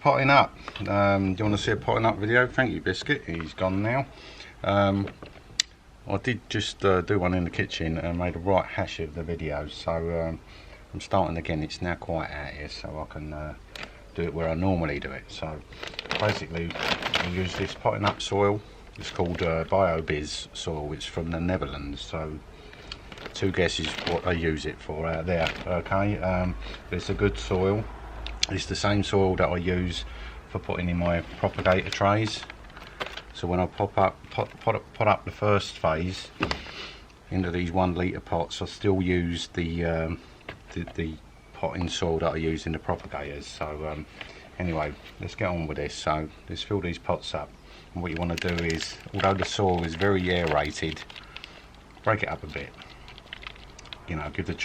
Potting up. Do you want to see a potting up video? Thank you, Biscuit. He's gone now. I did just do one in the kitchen and made a right hash of the video, so I'm starting again. It's now quiet out here, so I can do it where I normally do it. So basically we use this potting up soil. It's called BioBiz soil. It's from the Netherlands, so two guesses what they use it for out there. Okay, it's a good soil. It's the same soil that I use for putting in my propagator trays. So when I pot up the first phase into these 1 litre pots, I still use the potting soil that I use in the propagators. So anyway, let's get on with this. So let's fill these pots up. And what you want to do is, although the soil is very aerated, break it up a bit. You know, give the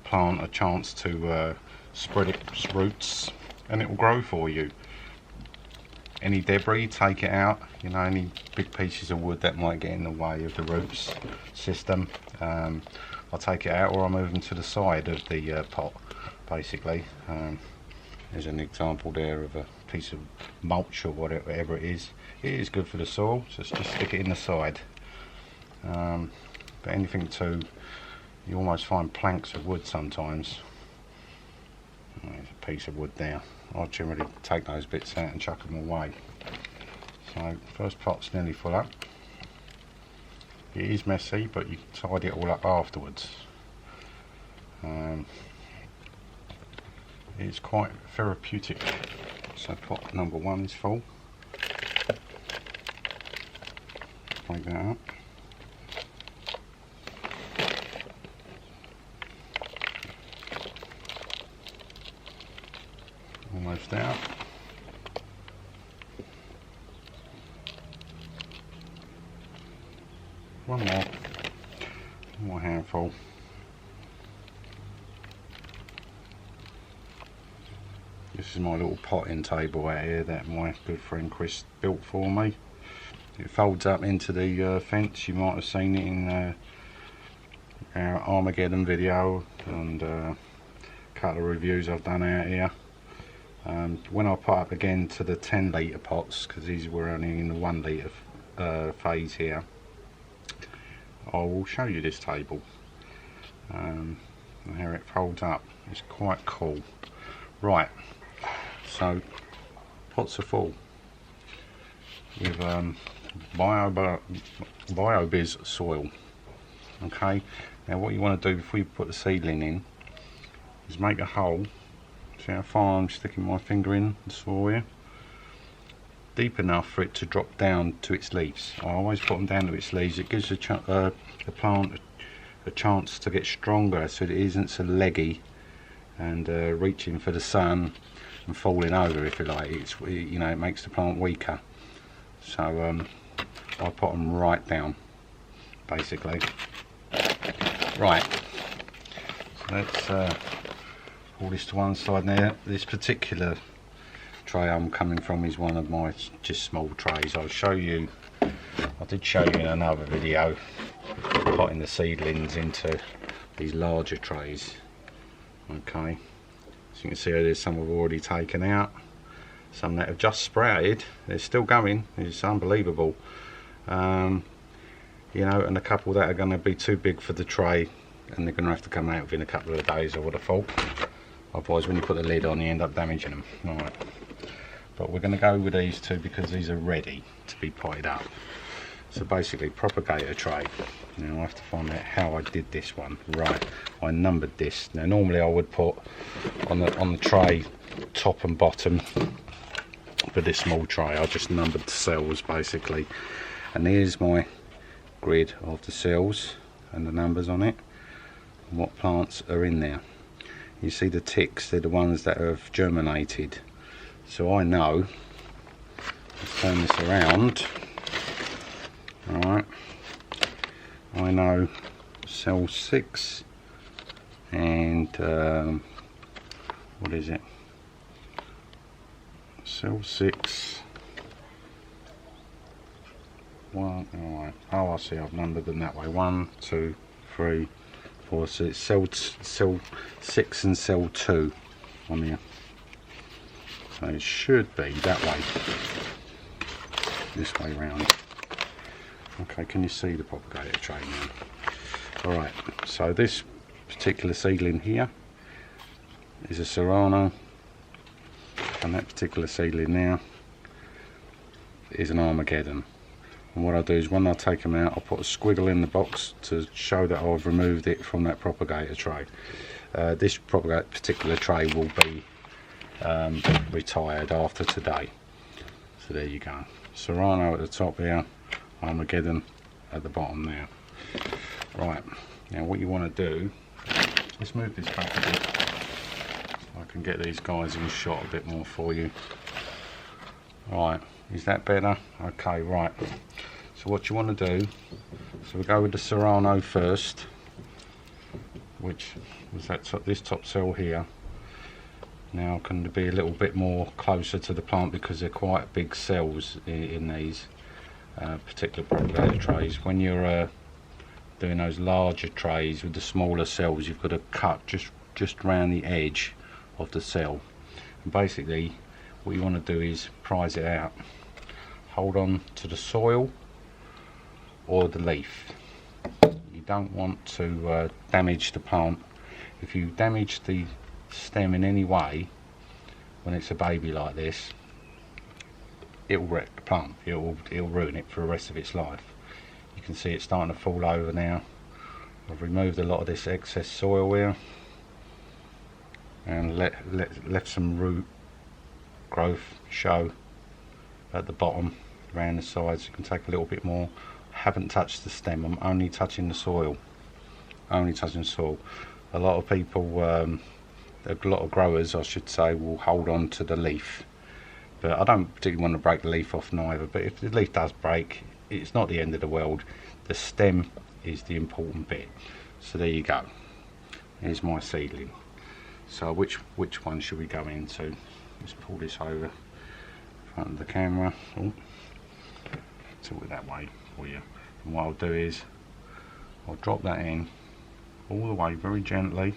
plant a chance to spread its roots, and it will grow for you. Any debris, take it out. You know, any big pieces of wood that might get in the way of the roots system, I'll take it out, or I'll move them to the side of the pot basically. There's an example there of a piece of mulch or whatever it is. It is good for the soil, so just stick it in the side. But anything too, you almost find planks of wood sometimes. There's a piece of wood there. I'll generally take those bits out and chuck them away. So first pot's nearly full up. It is messy, but you can tidy it all up afterwards. It's quite therapeutic. So pot number 1 is full. Break that up. Almost out. One more handful. This is my little potting table out here that my good friend Chris built for me. It folds up into the fence. You might have seen it in our Armageddon video and a couple of reviews I've done out here. When I put up again to the 10 litre pots, because these were only in the 1 litre phase here, I will show you this table. And how it folds up. It's quite cool. Right, so pots are full with BioBiz soil. Okay, now what you want to do before you put the seedling in is make a hole. See how far I'm sticking my finger in the soil here? Deep enough for it to drop down to its leaves. I always put them down to its leaves. It gives the plant a chance to get stronger, so it isn't so leggy and reaching for the sun and falling over, if you like. You know, it makes the plant weaker. So I put them right down, basically. Right. So let's all this to one side now. This particular tray I'm coming from is one of my just small trays. I'll show you, I did show you in another video, potting the seedlings into these larger trays. Okay, so you can see there's some I've already taken out, some that have just sprouted, they're still going, it's unbelievable. You know, and a couple that are going to be too big for the tray and they're going to have to come out within a couple of days, I would have thought. Otherwise when you put the lid on you end up damaging them. Alright, but we're going to go with these two because these are ready to be potted up. So basically, propagator tray. Now I have to find out how I did this one. Right, I numbered this. Now normally I would put on the tray top and bottom, for this small tray I just numbered the cells basically. And here's my grid of the cells and the numbers on it and what plants are in there. You see the ticks, they're the ones that have germinated. So I know, let's turn this around. Alright, I know cell 6 and what is it? Cell 6. One, alright. Oh, I see, I've numbered them that way. 1, 2, 3, 4. So it's cell 6 and cell 2 on here. So it should be that way, this way round. Okay, can you see the propagator tray now? Alright, so this particular seedling here is a Serrano, and that particular seedling now is an Armageddon. And what I'll do is when I take them out, I'll put a squiggle in the box to show that I've removed it from that propagator tray. This particular tray will be retired after today. So there you go. Serrano at the top here, Armageddon at the bottom there. Right, now what you want to do, let's move this back a bit so I can get these guys in shot a bit more for you. Right, is that better? Okay, right. So what you want to do, so we'll go with the Serrano first, which was this top cell here. Now can be a little bit more closer to the plant because they're quite big cells in these particular propagator trays. When you're doing those larger trays with the smaller cells, you've got to cut just around the edge of the cell. And basically what you want to do is prise it out, hold on to the soil or the leaf. You don't want to damage the plant. If you damage the stem in any way when it's a baby like this, it will wreck the plant. It'll ruin it for the rest of its life. You can see it's starting to fall over now. I've removed a lot of this excess soil here and left some root growth show at the bottom, around the sides. You can take a little bit more. Haven't touched the stem, I'm only touching the soil. Only touching the soil. A lot of people, a lot of growers I should say, will hold on to the leaf, but I don't particularly want to break the leaf off neither. But if the leaf does break, it's not the end of the world. The stem is the important bit. So there you go. Here's my seedling. So which one should we go into? Let's pull this over in front of the camera. Oh, tilt it that way for you. And what I'll do is I'll drop that in all the way very gently,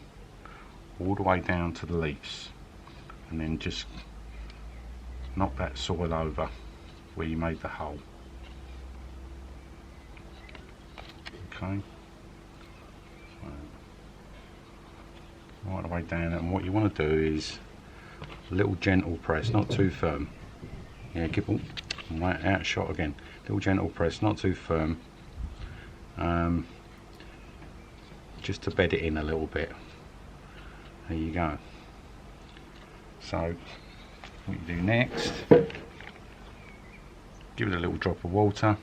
all the way down to the leaves, and then just knock that soil over where you made the hole. Okay, so right the way down, and what you want to do is a little gentle press, not too firm. Yeah, keep on right out shot again. Little gentle press, not too firm. Just to bed it in a little bit. There you go. So what you do next, give it a little drop of water.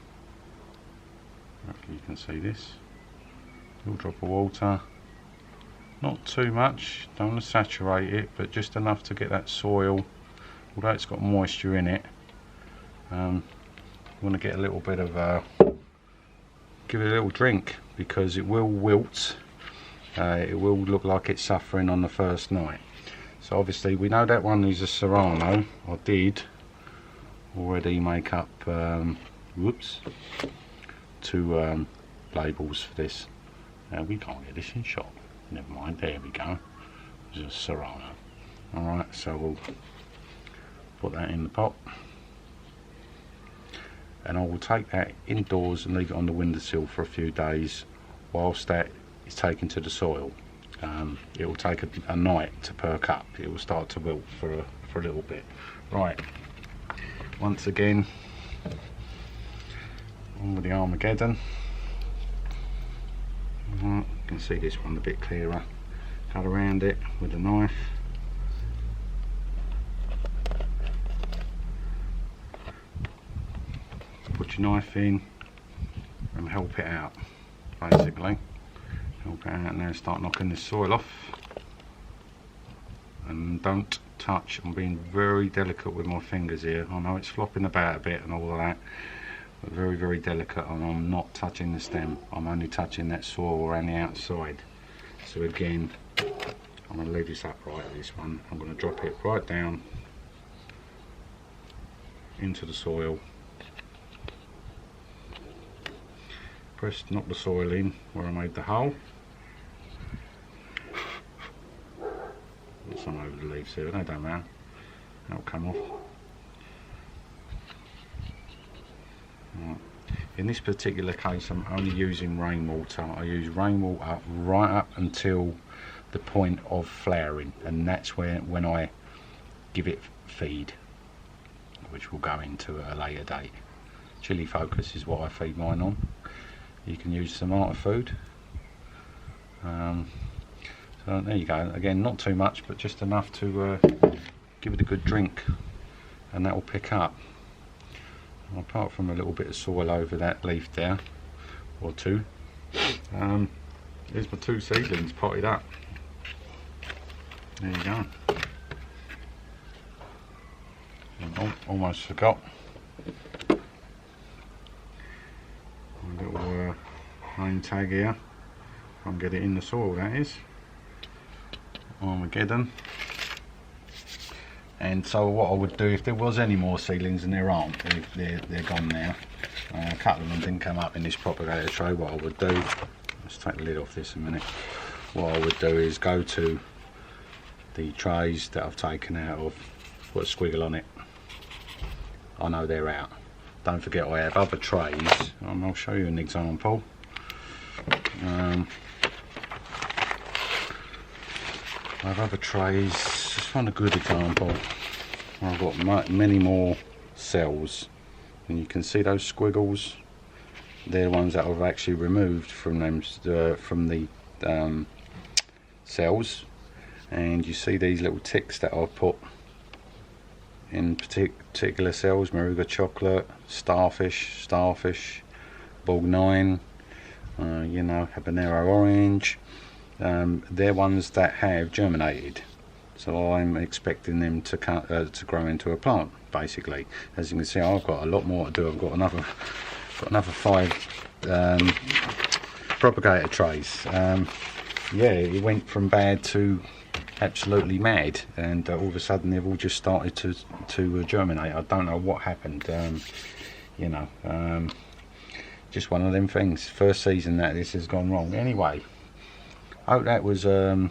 Hopefully you can see this. Little drop of water. Not too much, don't want to saturate it, but just enough to get that soil, although it's got moisture in it. You want to get a little bit of give it a little drink, because it will wilt. It will look like it's suffering on the first night. So obviously we know that one is a Serrano. I did already make up two labels for this. We can't get this in shot. Never mind, there we go. It's a Serrano. Alright, so we'll put that in the pot. And I will take that indoors and leave it on the windowsill for a few days whilst that is taken to the soil. It will take a night to perk up. It will start to wilt for a little bit. Right, once again on with the Armageddon. You can see this one a bit clearer. Cut around it with a knife. Put your knife in and help it out, basically. Help it out now, start knocking this soil off. And don't touch, I'm being very delicate with my fingers here. I know it's flopping about a bit and all of that, but very, very delicate, and I'm not touching the stem. I'm only touching that soil around the outside. So again, I'm going to leave this upright, this one. I'm going to drop it right down into the soil. Press, knock the soil in where I made the hole. Put some over the leaves here, they don't matter. That'll come off. Right. In this particular case, I'm only using rainwater. I use rainwater right up until the point of flowering, and that's when I give it feed, which will go into at a later date. Chili Focus is what I feed mine on. You can use tomato food. So there you go. Again, not too much, but just enough to give it a good drink, and that will pick up. Apart from a little bit of soil over that leaf there, or two. Here's my 2 seedlings potted up. There you go. Oh, almost forgot. A little name tag here. If I can get it in the soil, that is. Armageddon. And so what I would do, if there was any more seedlings, and there aren't, they're gone now. A couple of them didn't come up in this propagator tray. What I would do, let's take the lid off this a minute. What I would do is go to the trays that I've taken out of, put a squiggle on it. I know they're out. Don't forget I have other trays, and I'll show you an example. I have other trays. Just find a good example. I've got many more cells, and you can see those squiggles. They're ones that I've actually removed from them, from the cells, and you see these little ticks that I've put in particular cells: Maruga chocolate, starfish, bog 9, you know, habanero orange. They're ones that have germinated, so I'm expecting them to grow into a plant. Basically, as you can see, I've got a lot more to do. I've got another 5 propagator trays. Yeah, it went from bad to absolutely mad, and all of a sudden they've all just started to germinate. I don't know what happened. You know, just one of them things. First season that this has gone wrong. Anyway, I hope that was a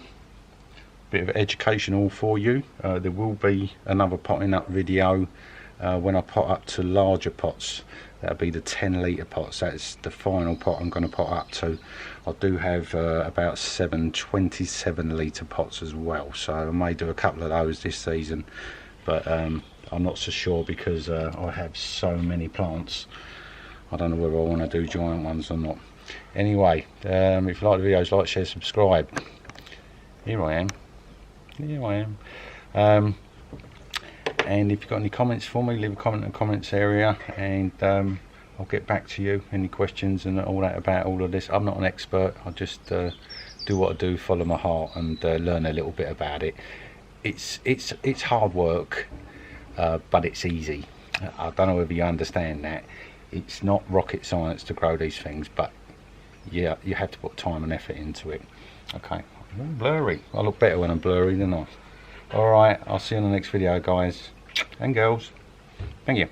bit of educational for you. There will be another potting up video when I pot up to larger pots. That'll be the 10-litre pots. That's the final pot I'm going to pot up to. I do have about 7 27-litre pots as well, so I may do a couple of those this season, but I'm not so sure because I have so many plants. I don't know whether I want to do giant ones or not. Anyway, if you like the videos, like, share, subscribe. Here I am. And if you've got any comments for me, leave a comment in the comments area, and I'll get back to you. Any questions and all that about all of this. I'm not an expert. I just do what I do, follow my heart, and learn a little bit about it. It's hard work, but it's easy. I don't know whether you understand that. It's not rocket science to grow these things, but yeah, you have to put time and effort into it. Okay, I'm blurry. I look better when I'm blurry, don't I? Alright, I'll see you in the next video, guys and girls. Thank you.